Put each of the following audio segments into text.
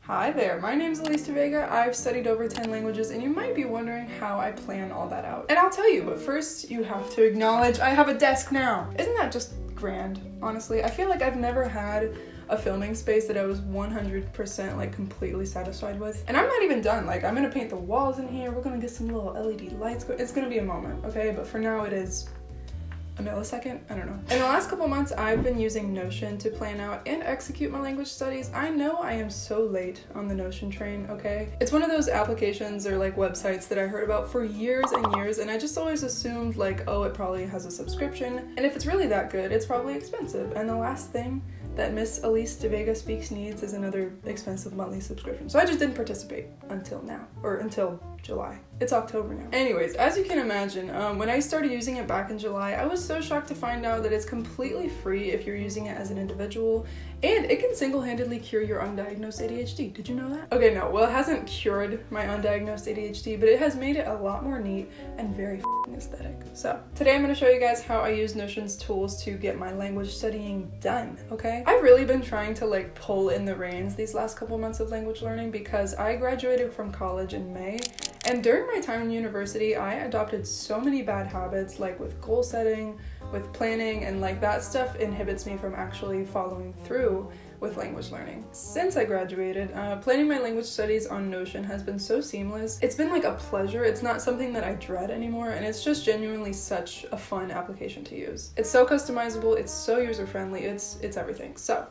Hi there, my name is Elise Vega. I've studied over 10 languages and you might be wondering how I plan all that out. And I'll tell you, but first you have to acknowledge I have a desk now. Isn't that just grand, honestly? I feel like I've never had a filming space that I was 100% like completely satisfied with. And I'm not even done. Like, I'm gonna paint the walls in here. We're gonna get some little LED lights. It's gonna be a moment, okay? But for now it is a millisecond? I don't know. In the last couple months, I've been using Notion to plan out and execute my language studies. I know I am so late on the Notion train, okay? It's one of those applications or like websites that I heard about for years and years, and I just always assumed like, oh, it probably has a subscription, and if it's really that good, it's probably expensive. And the last thing that Miss Elise de Vega Speaks needs is another expensive monthly subscription. So I just didn't participate until now, or until July. It's October now. Anyways, as you can imagine, when I started using it back in July, I was so shocked to find out that it's completely free if you're using it as an individual, and it can single-handedly cure your undiagnosed ADHD. Did you know that? Okay, no, well, it hasn't cured my undiagnosed ADHD, but it has made it a lot more neat and very aesthetic. So today I'm going to show you guys how I use Notion's tools to get my language studying done, okay? I've really been trying to like pull in the reins these last couple months of language learning because I graduated from college in May. And during my time in university, I adopted so many bad habits, like with goal setting, with planning, and like that stuff inhibits me from actually following through with language learning. Since I graduated, planning my language studies on Notion has been so seamless. It's been like a pleasure. It's not something that I dread anymore, and it's just genuinely such a fun application to use. It's so customizable, it's so user-friendly, it's everything. So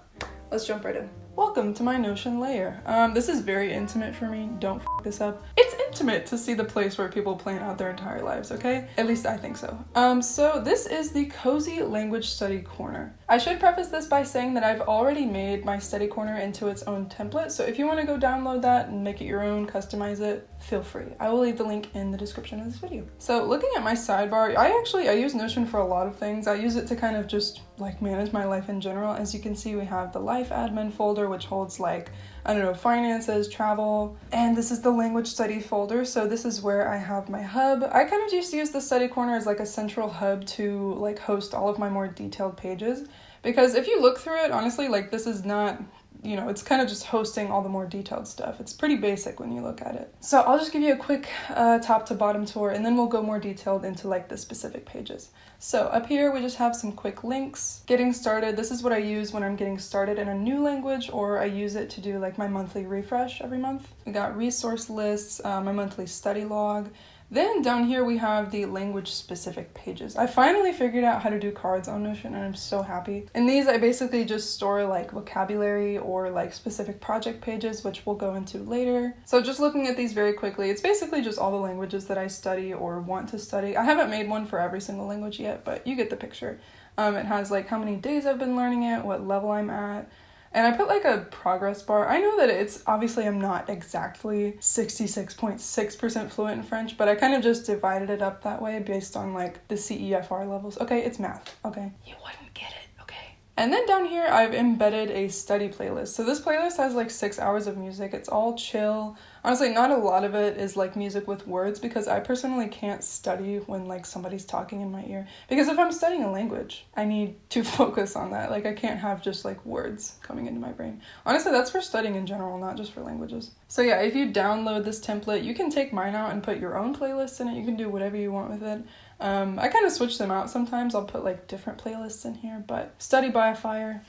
let's jump right in. Welcome to my Notion layer. This is very intimate for me. Don't f this up. It's intimate to see the place where people plan out their entire lives, okay? At least I think so. So this is the Cozy Language Study Corner. I should preface this by saying that I've already made my study corner into its own template, so if you want to go download that and make it your own, customize it, feel free. I will leave the link in the description of this video. So looking at my sidebar, I use Notion for a lot of things. I use it to kind of just like manage my life in general. As you can see, we have the life admin folder, which holds like, I don't know, finances, travel, and this is the language study folder. So this is where I have my hub. I kind of just use the study corner as like a central hub to like host all of my more detailed pages. Because if you look through it, honestly, like this is not, you know, it's kind of just hosting all the more detailed stuff. It's pretty basic when you look at it. So I'll just give you a quick top to bottom tour, and then we'll go more detailed into like the specific pages. So up here, we just have some quick links. Getting started, this is what I use when I'm getting started in a new language, or I use it to do like my monthly refresh every month. We got resource lists, my monthly study log. Then down here we have the language specific pages. I finally figured out how to do cards on Notion, and I'm so happy. In these I basically just store like vocabulary or like specific project pages, which we'll go into later. So just looking at these very quickly, it's basically just all the languages that I study or want to study. I haven't made one for every single language yet, but you get the picture. It has like how many days I've been learning it, what level I'm at. And I put like a progress bar. I know that it's, obviously I'm not exactly 66.6% fluent in French, but I kind of just divided it up that way based on like the CEFR levels. Okay, it's math, okay? You wouldn't get it, okay? And then down here, I've embedded a study playlist. So this playlist has like 6 hours of music. It's all chill. Honestly, not a lot of it is like music with words because I personally can't study when like somebody's talking in my ear. Because if I'm studying a language, I need to focus on that. Like I can't have just like words coming into my brain. Honestly, that's for studying in general, not just for languages. So yeah, if you download this template, you can take mine out and put your own playlists in it. You can do whatever you want with it. I kind of switch them out sometimes. I'll put like different playlists in here, but Study by Fire,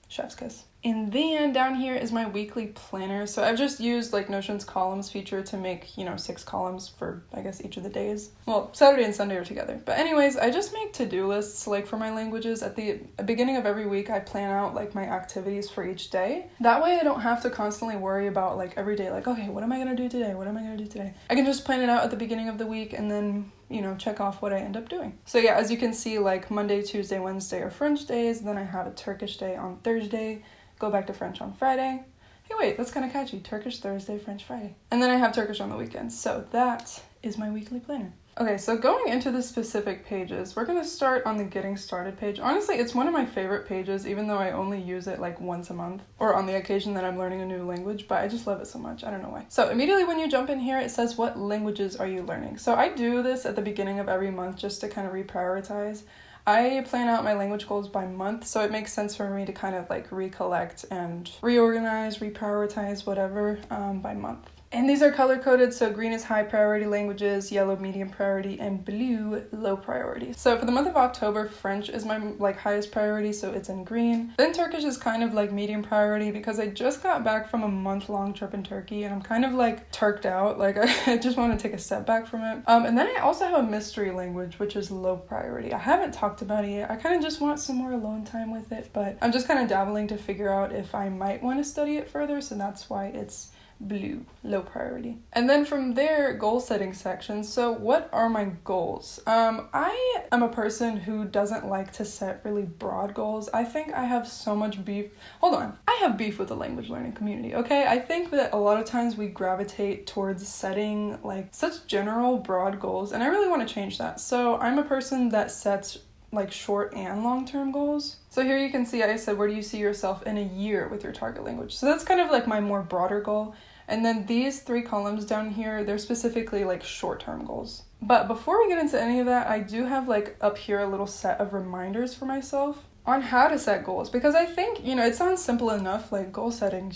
chef's kiss. And then down here is my weekly planner. So I've just used like Notion's columns feature to make, you know, 6 columns for, I guess, each of the days. Well, Saturday and Sunday are together. But anyways, I just make to-do lists like for my languages. At the beginning of every week, I plan out like my activities for each day. That way I don't have to constantly worry about like every day, like, okay, what am I going to do today? What am I going to do today? I can just plan it out at the beginning of the week and then, you know, check off what I end up doing. So yeah, as you can see, like Monday, Tuesday, Wednesday are French days. Then I have a Turkish day on Thursday. Go back to French on Friday. Hey, wait, that's kind of catchy. Turkish Thursday, French Friday. And then I have Turkish on the weekends. So that is my weekly planner. Okay, so going into the specific pages, we're going to start on the Getting Started page. Honestly, it's one of my favorite pages, even though I only use it like once a month or on the occasion that I'm learning a new language, but I just love it so much. I don't know why. So immediately when you jump in here, it says, what languages are you learning? So I do this at the beginning of every month just to kind of reprioritize. I plan out my language goals by month, so it makes sense for me to kind of like recollect and reorganize, reprioritize, whatever, by month. And these are color coded, so green is high priority languages, yellow medium priority, and blue low priority. So for the month of October, French is my like highest priority, so it's in green. Then Turkish is kind of like medium priority because I just got back from a month-long trip in Turkey and I'm kind of like turked out, like I just want to take a step back from it. And then I also have a mystery language, which is low priority. I haven't talked about it yet. I kind of just want some more alone time with it, but I'm just kind of dabbling to figure out if I might want to study it further, so that's why it's blue, low priority. And then from there, goal setting section. So what are my goals? I am a person who doesn't like to set really broad goals. I think I have so much beef. Hold on. I have beef with the language learning community, okay? I think that a lot of times we gravitate towards setting like such general broad goals, and I really want to change that. So I'm a person that sets like short and long-term goals. So here you can see I said, where do you see yourself in a year with your target language? So that's kind of like my more broader goal. And then these 3 columns down here, they're specifically like short-term goals. But before we get into any of that, I do have like up here a little set of reminders for myself on how to set goals, because I think, it sounds simple enough, like goal setting,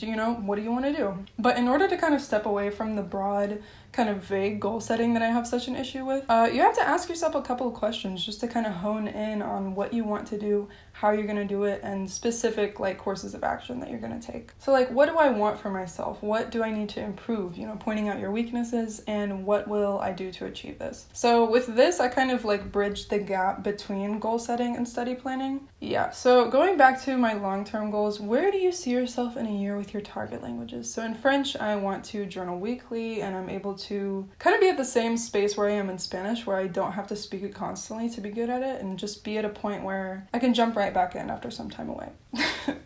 what do you want to do? But in order to kind of step away from the broad, kind of vague goal setting that I have such an issue with, you have to ask yourself a couple of questions just to kind of hone in on what you want to do, how you're going to do it, and specific like courses of action that you're going to take. So like, what do I want for myself? What do I need to improve? Pointing out your weaknesses, and what will I do to achieve this? So with this, I kind of like bridged the gap between goal setting and study planning. Yeah, so going back to my long-term goals, where do you see yourself in a year with your target languages? So in French, I want to journal weekly, and I'm able to kind of be at the same space where I am in Spanish, where I don't have to speak it constantly to be good at it, and just be at a point where I can jump right back in after some time away.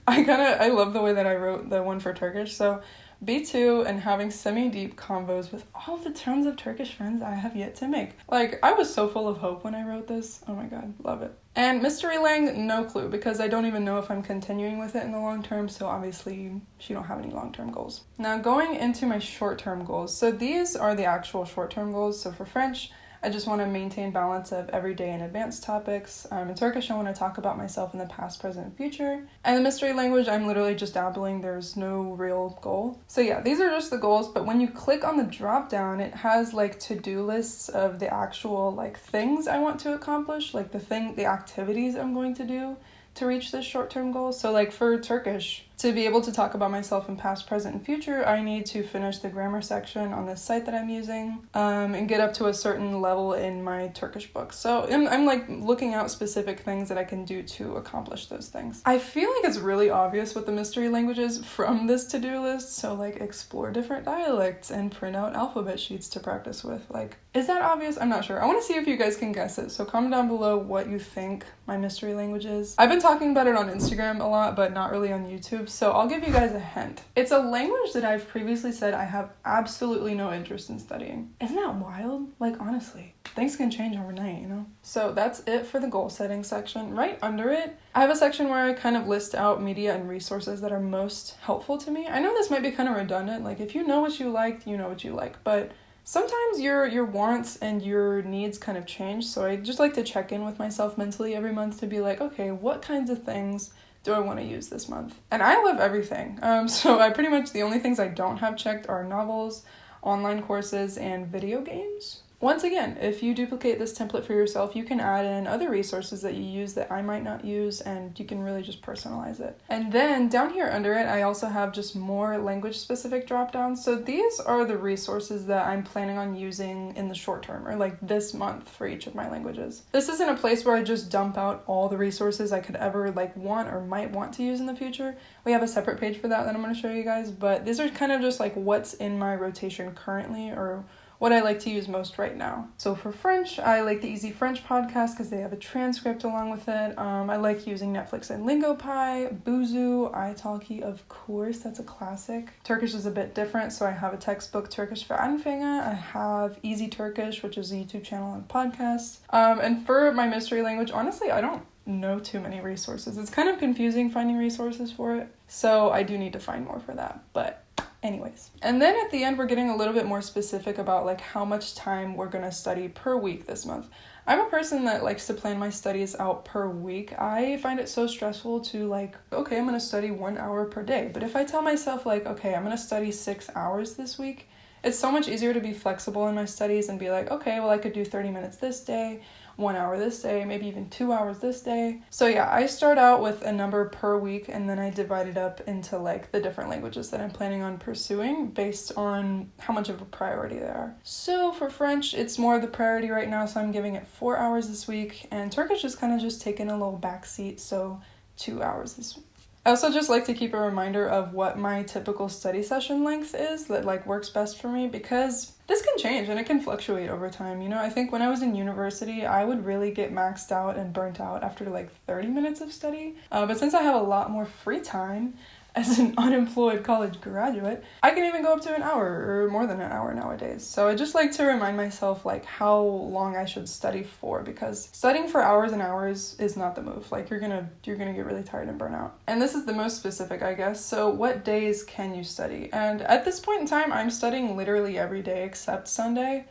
I love the way that I wrote the one for Turkish. So B2 and having semi-deep convos with all the tons of Turkish friends I have yet to make. Like, I was so full of hope when I wrote this. Oh my god, love it. And Mystery Lang, no clue, because I don't even know if I'm continuing with it in the long term, so obviously she don't have any long-term goals. Now going into my short-term goals. So these are the actual short-term goals. So for French, I just want to maintain balance of everyday and advanced topics. In Turkish, I want to talk about myself in the past, present, and future. And the mystery language, I'm literally just dabbling. There's no real goal. So yeah, these are just the goals, but when you click on the drop down, it has like to-do lists of the actual like things I want to accomplish, like the activities I'm going to do to reach this short-term goal. So like for Turkish, to be able to talk about myself in past, present, and future, I need to finish the grammar section on this site that I'm using, and get up to a certain level in my Turkish book. So I'm like looking out specific things that I can do to accomplish those things. I feel like it's really obvious what the mystery language is from this to-do list. So like explore different dialects and print out alphabet sheets to practice with. Like, is that obvious? I'm not sure. I want to see if you guys can guess it. So comment down below what you think my mystery language is. I've been talking about it on Instagram a lot, but not really on YouTube. So I'll give you guys a hint. It's a language that I've previously said I have absolutely no interest in studying. Isn't that wild? Like, honestly, things can change overnight, So that's it for the goal setting section. Right under it, I have a section where I kind of list out media and resources that are most helpful to me. I know this might be kind of redundant. Like, if you know what you like, you know what you like. But sometimes your wants and your needs kind of change. So I just like to check in with myself mentally every month to be like, okay, what kinds of things do I want to use this month? And I love everything. So I pretty much, the only things I don't have checked are novels, online courses, and video games. Once again, if you duplicate this template for yourself, you can add in other resources that you use that I might not use, and you can really just personalize it. And then down here under it, I also have just more language-specific drop-downs. So these are the resources that I'm planning on using in the short term, or like this month for each of my languages. This isn't a place where I just dump out all the resources I could ever like want or might want to use in the future. We have a separate page for that I'm going to show you guys, but these are kind of just like what's in my rotation currently, or what I like to use most right now. So for French, I like the Easy French podcast because they have a transcript along with it. I like using Netflix and LingoPie, Boozoo, italki, of course, that's a classic. Turkish is a bit different, so I have a textbook, Turkish for Anfänger. I have Easy Turkish, which is a YouTube channel and podcast. And for my mystery language, honestly, I don't know too many resources. It's kind of confusing finding resources for it, so I do need to find more for that. But Anyways. And then at the end, we're getting a little bit more specific about like how much time we're gonna study per week this month. I'm a person that likes to plan my studies out per week. I find it so stressful to like, okay, I'm gonna study 1 hour per day. But if I tell myself like, okay, I'm gonna study 6 hours this week, it's so much easier to be flexible in my studies and be like, okay, well, I could do 30 minutes this day, 1 hour this day, maybe even 2 hours this day. So yeah, I start out with a number per week and then I divide it up into like the different languages that I'm planning on pursuing based on how much of a priority they are. So for French, it's more of the priority right now, so I'm giving it 4 hours this week, and Turkish is kind of just taking a little backseat, so 2 hours this week. I also just like to keep a reminder of what my typical study session length is that like works best for me, because this can change and it can fluctuate over time. You know, I think when I was in university, I would really get maxed out and burnt out after like 30 minutes of study. But since I have a lot more free time as an unemployed college graduate, I can even go up to an hour or more than an hour nowadays. So I just like to remind myself like how long I should study for, because studying for hours and hours is not the move. Like you're gonna get really tired and burn out. And this is the most specific, I guess. So what days can you study? And at this point in time, I'm studying literally every day except Sunday.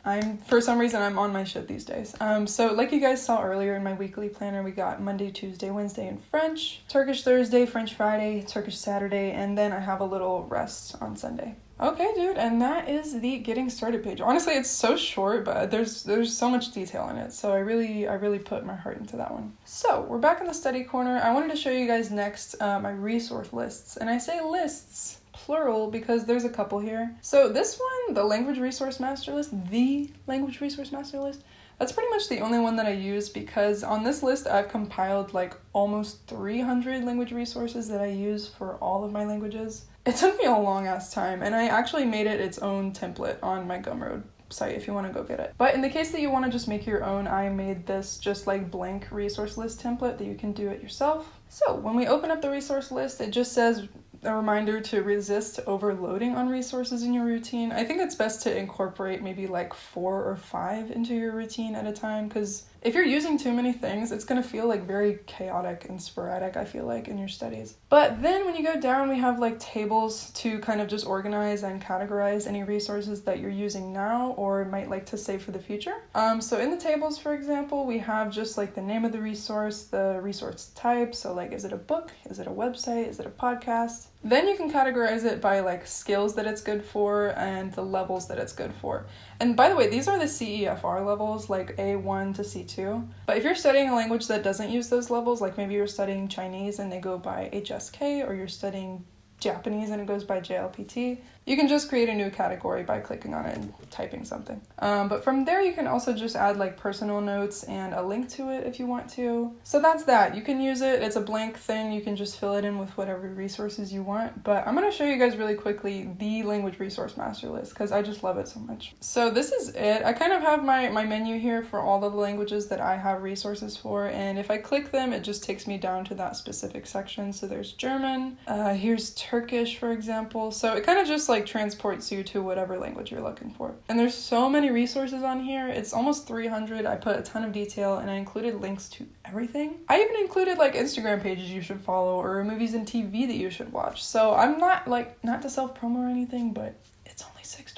For some reason, I'm on my shit these days. So like you guys saw earlier in my weekly planner, we got Monday, Tuesday, Wednesday in French, Turkish Thursday, French Friday, Turkish Saturday, and then I have a little rest on Sunday. Okay, dude, and that is the getting started page. Honestly, it's so short, but there's so much detail in it, so I really put my heart into that one. So we're back in the study corner. I wanted to show you guys next my resource lists, and I say lists plural because there's a couple here. So this one, the Language Resource Master List, that's pretty much the only one that I use, because on this list I've compiled like almost 300 language resources that I use for all of my languages. It took me a long ass time, and I actually made it its own template on my Gumroad site if you want to go get it. But in the case that you want to just make your own, I made this just like blank resource list template that you can do it yourself. So when we open up the resource list, it just says a reminder to resist overloading on resources in your routine. I think it's best to incorporate maybe like 4 or 5 into your routine at a time, because if you're using too many things, it's going to feel like very chaotic and sporadic, I feel like, in your studies. But then when you go down, we have like tables to kind of just organize and categorize any resources that you're using now or might like to save for the future. So in the tables, for example, we have just like the name of the resource type. So like, is it a book? Is it a website? Is it a podcast? Then you can categorize it by like skills that it's good for and the levels that it's good for. And by the way, these are the CEFR levels, like A1 to C2. But if you're studying a language that doesn't use those levels, like maybe you're studying Chinese and they go by HSK, or you're studying Japanese and it goes by JLPT, you can just create a new category by clicking on it and typing something. But from there, you can also just add like personal notes and a link to it if you want to. So that's that. You can use it. It's a blank thing. You can just fill it in with whatever resources you want. But I'm going to show you guys really quickly the Language Resource Master List because I just love it so much. So this is it. I kind of have my menu here for all of the languages that I have resources for. And if I click them, it just takes me down to that specific section. So there's German. Here's Turkish, for example. So it kind of just like transports you to whatever language you're looking for. And there's so many resources on here. It's almost 300. I put a ton of detail and I included links to everything. I even included like Instagram pages you should follow or movies and TV that you should watch. So I'm not to self-promo or anything, but it's only $6.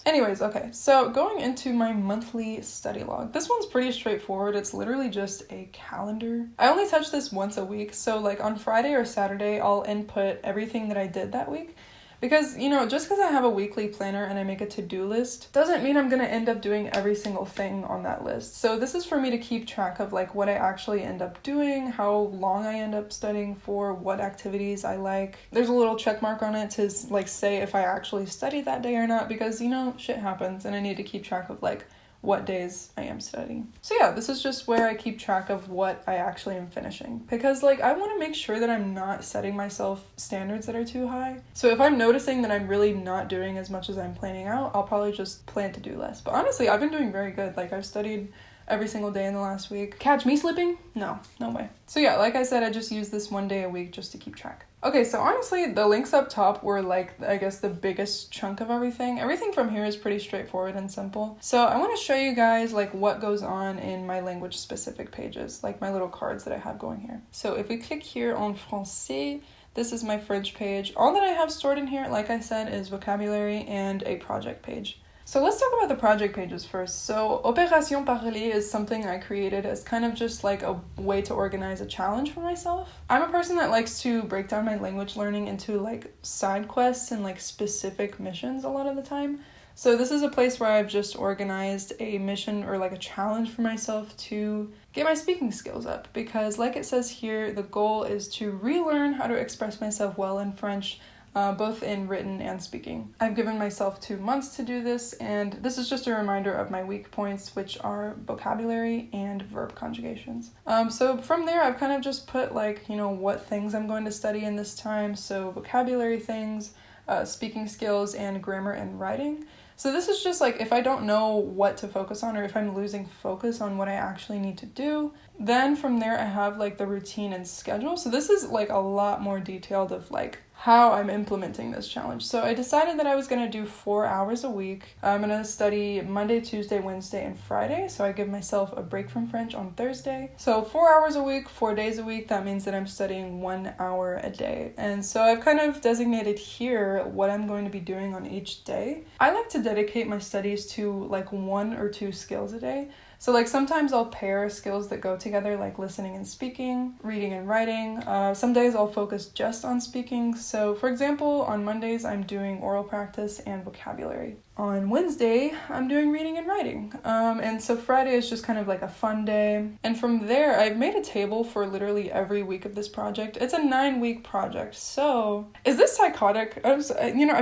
Anyways, okay, so going into my monthly study log. This one's pretty straightforward. It's literally just a calendar. I only touch this once a week, so like on Friday or Saturday, I'll input everything that I did that week. Because, you know, just because I have a weekly planner and I make a to-do list doesn't mean I'm going to end up doing every single thing on that list. So this is for me to keep track of like what I actually end up doing, how long I end up studying for, what activities I like. There's a little check mark on it to like say if I actually studied that day or not, because, you know, shit happens and I need to keep track of like what days I am studying. So yeah, this is just where I keep track of what I actually am finishing, because like I want to make sure that I'm not setting myself standards that are too high. So if I'm noticing that I'm really not doing as much as I'm planning out, I'll probably just plan to do less. But honestly, I've been doing very good. Like I've studied every single day in the last week. Catch me slipping? No way. So yeah, like I said, I just use this one day a week just to keep track. Okay, so honestly, the links up top were like, I guess, the biggest chunk of everything. Everything from here is pretty straightforward and simple. So I want to show you guys like what goes on in my language specific pages, like my little cards that I have going here. So if we click here on Français, This is my French page. All that I have stored in here, like I said, is vocabulary and a project page. So let's talk about the project pages first. So Opération Parler is something I created as kind of just like a way to organize a challenge for myself. I'm a person that likes to break down my language learning into like side quests and like specific missions a lot of the time. So this is a place where I've just organized a mission or like a challenge for myself to get my speaking skills up, because like it says here, the goal is to relearn how to express myself well in French, both in written and speaking. I've given myself 2 months to do this, and this is just a reminder of my weak points, which are vocabulary and verb conjugations. So from there, I've kind of just put like, you know, what things I'm going to study in this time. So vocabulary things, speaking skills, and grammar and writing. So this is just like if I don't know what to focus on, or if I'm losing focus on what I actually need to do, then from there I have like the routine and schedule. So this is like a lot more detailed of like how I'm implementing this challenge. So I decided that I was going to do 4 hours a week. I'm going to study Monday, Tuesday, Wednesday, and Friday. So I give myself a break from French on Thursday. So 4 hours a week, 4 days a week. That means that I'm studying 1 hour a day. And so I've kind of designated here what I'm going to be doing on each day. I like to dedicate my studies to like 1 or 2 skills a day. So like sometimes I'll pair skills that go together, like listening and speaking, reading and writing. Some days I'll focus just on speaking. So for example, on Mondays I'm doing oral practice and vocabulary. On Wednesday, I'm doing reading and writing. And so Friday is just kind of like a fun day. And from there, I've made a table for literally every week of this project. It's a 9-week project. So is this psychotic? I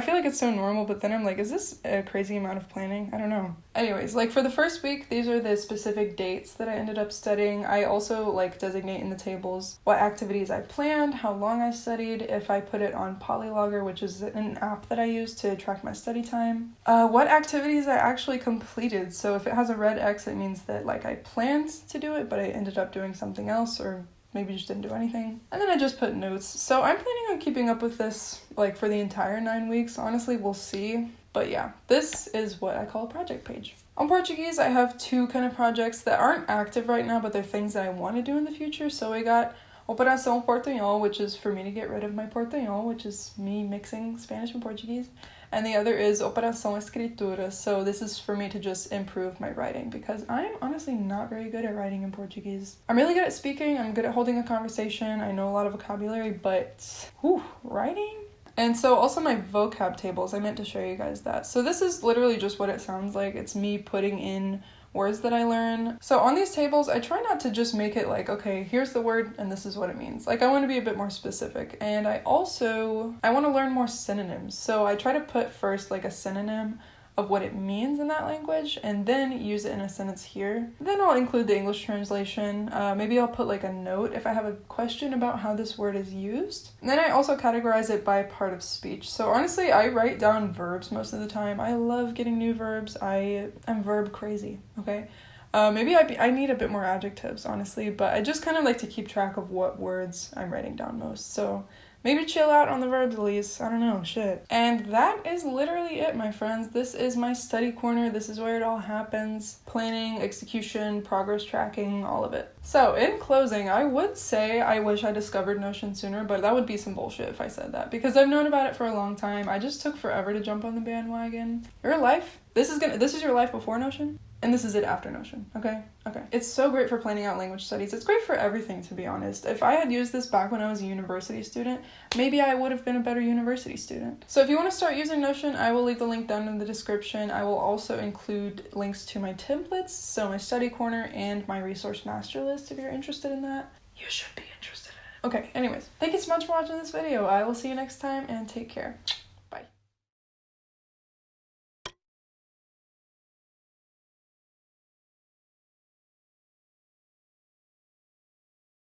feel like it's so normal, but then I'm like, is this a crazy amount of planning? I don't know. Anyways, like for the first week, these are the specific dates that I ended up studying. I also like designate in the tables what activities I planned, how long I studied, if I put it on Polylogger, which is an app that I use to track my study time. What activities I actually completed. So if it has a red X, it means that like I planned to do it, but I ended up doing something else, or maybe just didn't do anything. And then I just put notes. So I'm planning on keeping up with this like for the entire 9 weeks. Honestly, we'll see. But yeah, this is what I call a project page. On Portuguese, I have 2 kind of projects that aren't active right now, but they're things that I want to do in the future. So we got Operação Portunhol, which is for me to get rid of my Portunhol, which is me mixing Spanish and Portuguese. And the other is Operação Escritura. So this is for me to just improve my writing, because I'm honestly not very good at writing in Portuguese. I'm really good at speaking. I'm good at holding a conversation. I know a lot of vocabulary, but writing? And so also my vocab tables, I meant to show you guys that. So this is literally just what it sounds like. It's me putting in words that I learn. So on these tables, I try not to just make it like, okay, here's the word and this is what it means. Like I want to be a bit more specific. And I want to learn more synonyms. So I try to put first like a synonym of what it means in that language, and then use it in a sentence here. Then I'll include the English translation. Maybe I'll put like a note if I have a question about how this word is used. And then I also categorize it by part of speech. So honestly, I write down verbs most of the time. I love getting new verbs. I am verb crazy, okay? Maybe I need a bit more adjectives, honestly, but I just kind of like to keep track of what words I'm writing down most. So maybe chill out on the verbs, Elise. I don't know, shit. And that is literally it, my friends. This is my study corner. This is where it all happens. Planning, execution, progress tracking, all of it. So in closing, I would say I wish I discovered Notion sooner, but that would be some bullshit if I said that, because I've known about it for a long time. I just took forever to jump on the bandwagon. Your life? This is your life before Notion? And this is it after Notion, okay? Okay. It's so great for planning out language studies. It's great for everything, to be honest. If I had used this back when I was a university student, maybe I would have been a better university student. So if you want to start using Notion, I will leave the link down in the description. I will also include links to my templates, so my study corner and my resource master list if you're interested in that. You should be interested in it. Okay, anyways, thank you so much for watching this video. I will see you next time, and take care.